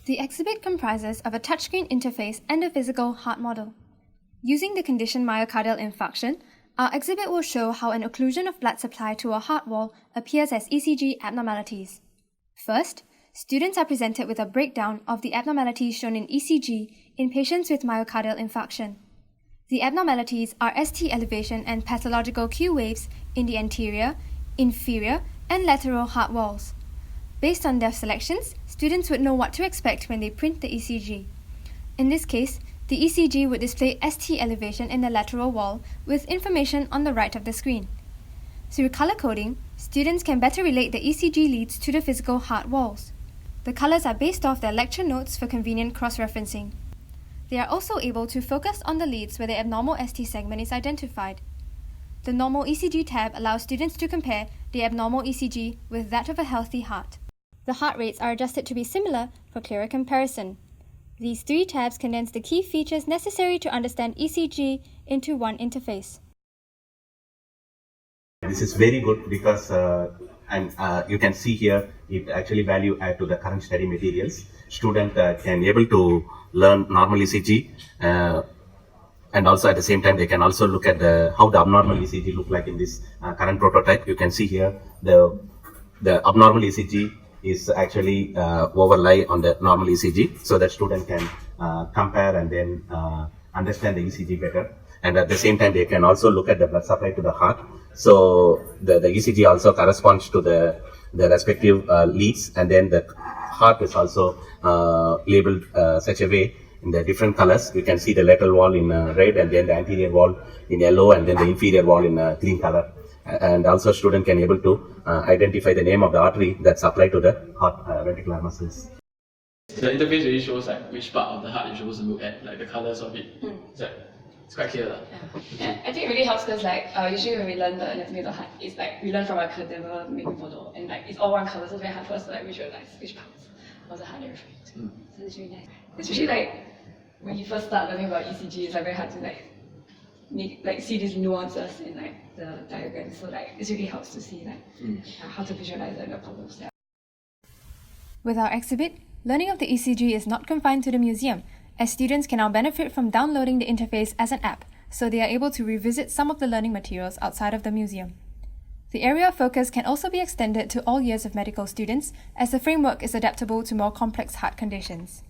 The exhibit comprises of a touchscreen interface and a physical heart model. Using the condition myocardial infarction, our exhibit will show how an occlusion of blood supply to a heart wall appears as ECG abnormalities. First, students are presented with a breakdown of the abnormalities shown in ECG in patients with myocardial infarction. The abnormalities are ST elevation and pathological Q waves in the anterior, inferior, and lateral heart walls. Based on their selections, students would know what to expect when they print the ECG. In this case, the ECG would display ST elevation in the lateral wall with information on the right of the screen. Through color coding, students can better relate the ECG leads to the physical heart walls. The colors are based off their lecture notes for convenient cross-referencing. They are also able to focus on the leads where the abnormal ST segment is identified. The normal ECG tab allows students to compare the abnormal ECG with that of a healthy heart. The heart rates are adjusted to be similar for clearer comparison. These three tabs condense the key features necessary to understand ECG into one interface. This is very good because you can see here it actually value add to the current study materials. Student can able to learn normal ECG and also at the same time they can also look at how the abnormal ECG look like in this current prototype. You can see here the abnormal ECG is actually overlay on the normal ECG so that student can compare and then understand the ECG better. And at the same time, they can also look at the blood supply to the heart. So the ECG also corresponds to the respective leads, and then the heart is also labeled such a way in the different colors. You can see the lateral wall in red, and then the anterior wall in yellow, and then the inferior wall in green color. And also student can able to identify the name of the artery that's applied to the heart ventricular muscles. The interface really shows like which part of the heart you're supposed to look at, like the colors of it. It's quite clear. Yeah, I think it really helps because usually when we learn the anatomy of the heart, it's like we learn from a cadaver making model, and it's all one color, so it's very hard for us to visualize which parts of the heart they're referring to. So it's really nice. Especially when you first start learning about ECG, it's very hard to see these nuances in the diagram. So it really helps to see how to visualize the problems. With our exhibit, learning of the ECG is not confined to the museum, as students can now benefit from downloading the interface as an app, so they are able to revisit some of the learning materials outside of the museum. The area of focus can also be extended to all years of medical students, as the framework is adaptable to more complex heart conditions.